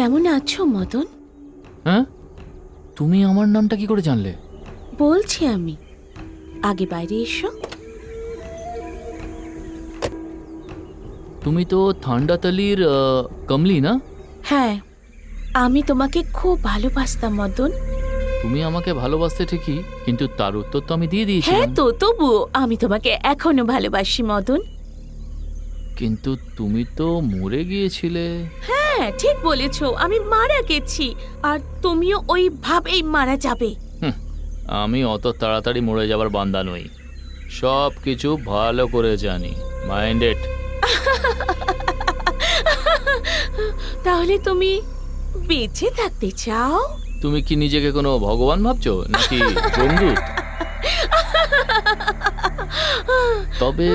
কেমন আছো মদন? হ্যাঁ, তুমি আমার নামটা কি করে জানলে? বলছি আমি, আগে বাইরে এসো। তুমি তো থান্ডাতালির কমলি না? হ্যাঁ, আমি তোমাকে খুব ভালোবাসতাম মদন। তুমি আমাকে ভালোবাসতে ঠিকই, কিন্তু তার উত্তর তো আমি দিয়ে হ্যাঁ দিয়েছিলাম। তো, তবুও আমি তোমাকে এখনো ভালোবাসি মদন। কিন্তু তুমি তো মরে গিয়েছিলে। হ্যাঁ, ঠিক বলেছো, আমি মারা গেছি, আর তুমিও ওই ভাবেই মারা যাবে। আমি অত তাড়াতাড়ি মরে যাবার বান্দা নই, সব কিছু ভালো করে জানি। মাইন্ডেড। তাহলে তুমি বেঁচে থাকতে চাও? তুমি কি নিজেকে কোনো ভগবান ভাবছো নাকি বন্ধুত? তবে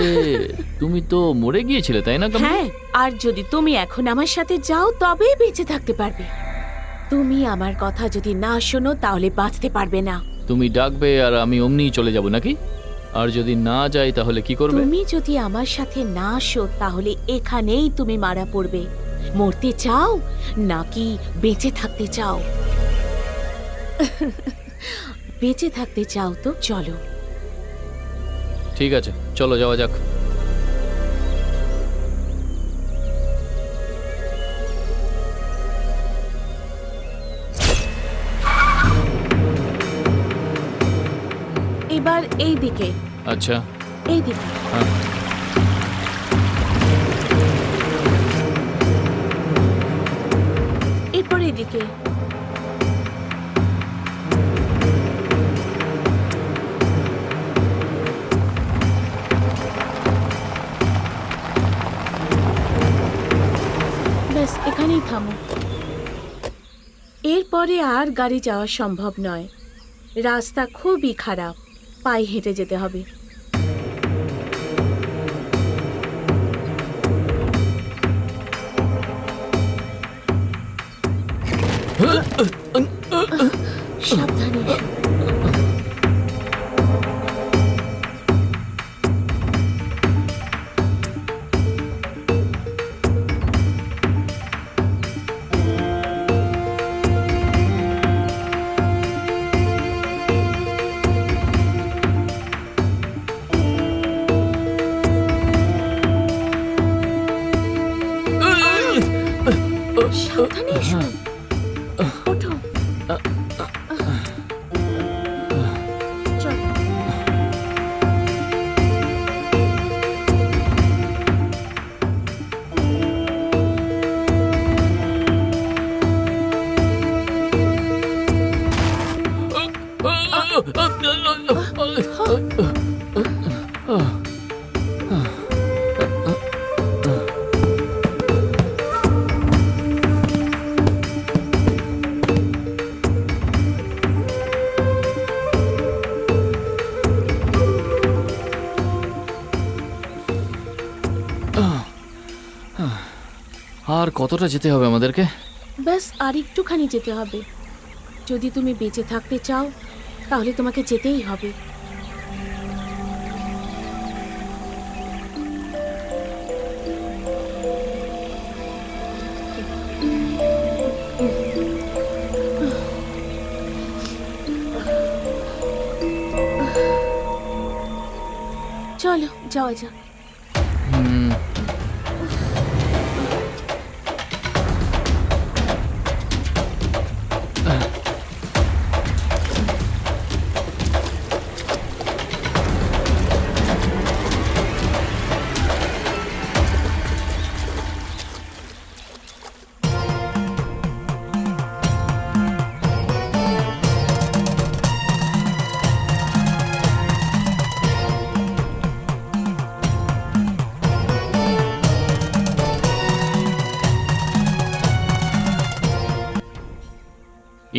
তুমি তো মরে গিয়েছিলে, তাই না কমলি? হ্যাঁ, আর যদি তুমি এখন আমার সাথে যাও তবেই বেঁচে থাকতে পারবে। তুমি আমার কথা যদি না শোনো তাহলে বাঁচতে পারবে না। তুমি ডাকবে আর আমি অমনিই চলে যাব নাকি? আর যদি না যাই তাহলে কি করবে? তুমি যদি আমার সাথে না আসো তাহলে এখানেই তুমি মারা পড়বে। মরতে চাও নাকি বেঁচে থাকতে চাও? বেঁচে থাকতে চাও তো চলো। ঠিক আছে, চলো যাওয়া যাক। এবার এই দিকে, আচ্ছা। এই দিকে। হ্যাঁ। এরপর এদিকে। ব্যাস এখানেই থামো। এরপরে আর গাড়ি যাওয়া সম্ভব নয়, রাস্তা খুবই খারাপ, পায়ে হেঁটে যেতে হবে। সাবধানে এসো। সাবধানে এসো। ওঠো। চলো। আর কতটা যেতে হবে আমাদেরকে? ব্যাস আর একটুখানি যেতে হবে। যদি তুমি বেঁচে থাকতে চাও তাহলে তোমাকে যেতেই হবে। চলো যাওয়া যাক। হুম,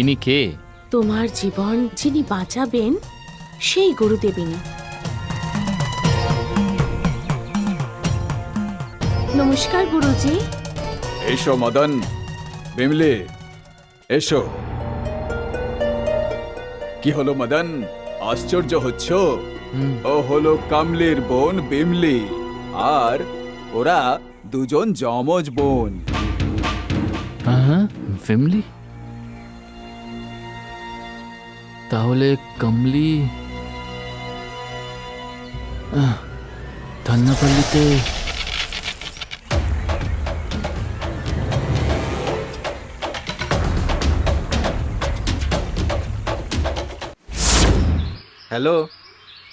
ইনি কে? তোমার জীবন যিনি বাঁচাবেন সেই গুরুদেবিনী। নমস্কার গুরুজি। এসো মদন, বিমলি, এসো। কি হলো মদন, আশ্চর্য হচ্ছ? ও হলো কামলির বোন বিমলি, আর ওরা দুজন যমজ বোন। হ্যাঁ, ফ্যামিলি? তাহলে কমলি থান্নাপল্লিতে হ্যালো,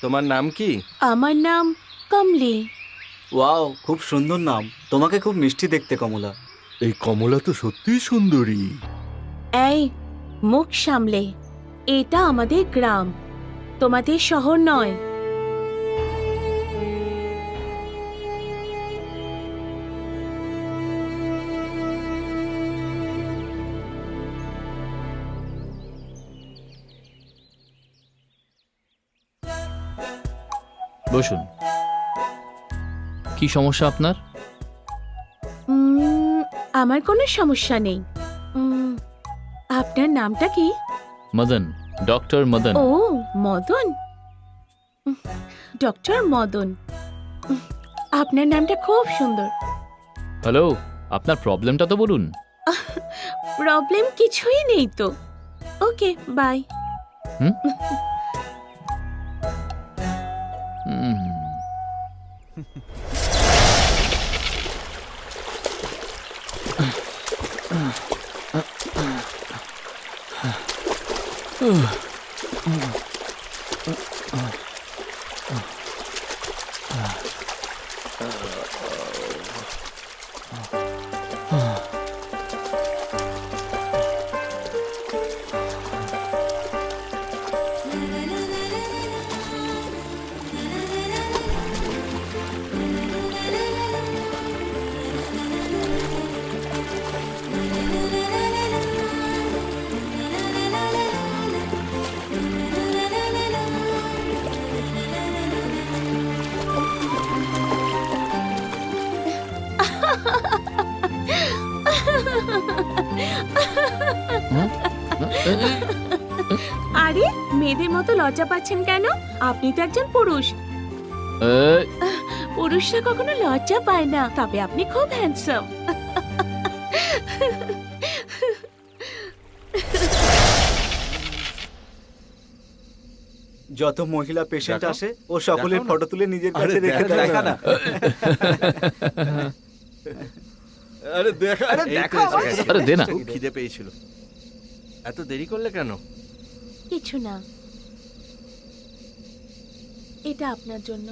তোমার নাম কি? আমার নাম কমলি। ওয়াও, খুব সুন্দর নাম। তোমাকে খুব মিষ্টি দেখতে, কমলা। এই কমলা তো সত্যিই সুন্দরী। এই মুখ সামলে, এটা আমাদের গ্রাম, তোমাদের শহর নয়। বসুন। কি সমস্যা আপনার? আমার কোনো সমস্যা নেই। আপনার নামটা কি? মদন, ডক্টর মদন। ও মদন, ডক্টর মদন। আপনার নামটা খুব সুন্দর। হ্যালো, আপনার প্রবলেমটা তো বলুন। প্রবলেম কিছুই নেই তো। ওকে, বাই। হুম? আরে, মেয়েদের মতো লজ্জা পাচ্ছেন কেন? আপনি তো একজন পুরুষ। এই, পুরুষরা কখনো লজ্জা পায় না, তবে আপনি খুব হ্যান্ডসাম। যত মহিলা পেশেন্ট দেখো, আসে, ও সকলের দেখো না। ফটো তুলে নিজের কাছে আরে রেখে দেয়। দেখা না। আরে দেখা, আরে এই তো দেখা এসে আবার। গেছে। আরে দে না। খুব খিদে পেয়েছিল। এত দেরি করলে কেন? কিছু না, এটা আপনার জন্য।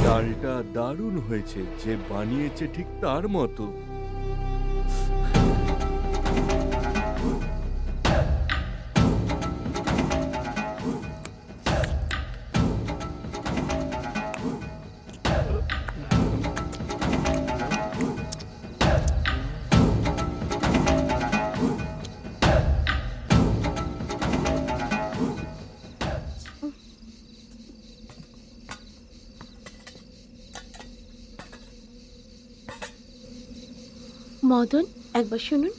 ডালটা দারুণ হয়েছে, যে বানিয়েছে ঠিক তার মতো। মদন, একবার শুনুন।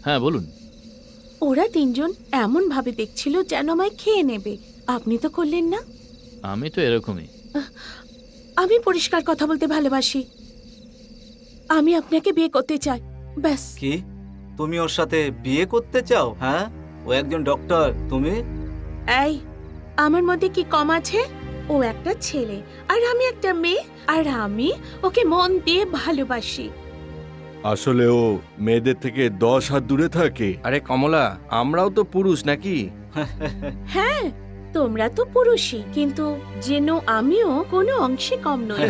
হ্যাঁ বলুন। ওরা তিনজন এমন ভাবে দেখছিল যেন আমায় খেয়ে নেবে। আপনি তো করলেন না। আমি তো এরকমই। আমি পরিষ্কার কথা বলতে ভালোবাসি। আমি আপনাকে বিয়ে করতে চাই, ব্যাস। কি, তুমি ওর সাথে বিয়ে করতে চাও? হ্যাঁ, ও একজন ডক্টর, তুমি? এই, আমার মধ্যে কি কম আছে? ও একটা ছেলে আর আমি একটা মেয়ে, আর আমি ওকে মন দিয়ে ভালোবাসি। আসলে ও মেয়েদের থেকে 10 হাত দূরে থাকে। আরে কমলা, আমরাও তো পুরুষ নাকি? হ্যাঁ, তোমরা তো পুরুষই, কিন্তু যেন আমিও কোনো অংশে কম নই।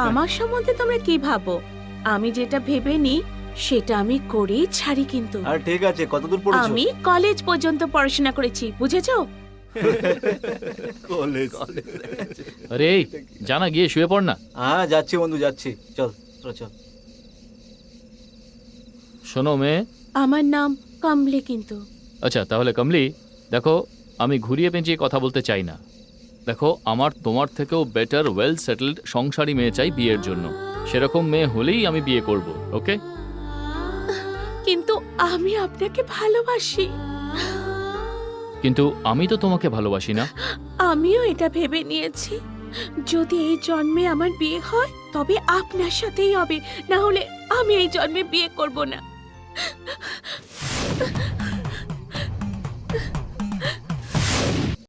আমার সম্বন্ধে তোমরা কি ভাবো? আমি যেটা ভেবে নিই সেটা আমি করেই ছাড়ি কিন্তু। আর ঠিক আছে, কতদূর পড়েছো? আমি কলেজ পর্যন্ত পড়াশোনা করেছি, বুঝেছো? কলেজ। আরে এই, জানা গিয়ে শুয়ে পড় না। হ্যাঁ যাচ্ছি বন্ধু, যাচ্ছি। চল তোরা চল। শোনো মেয়ে, আমার নাম কমলে কিন্তু। আচ্ছা তাহলে কমলি, দেখো আমি ঘুরিয়ে পেঁচিয়ে কথা বলতে চাই না। দেখো আমার তোমার থেকেও বেটার ওয়েল সেটেলড সংসারী মেয়ে চাই বিয়ের জন্য। সেরকম মেয়ে হলেই আমি বিয়ে করব, ওকে? কিন্তু আমি আপনাকে ভালোবাসি। কিন্তু আমি তো তোমাকে ভালোবাসি না। আমিও এটা ভেবে নিয়েছি, যদি এই জন্মে আমার বিয়ে হয় তবে আপনার সাথেই হবে, না হলে আমি এই জন্মে বিয়ে করব না।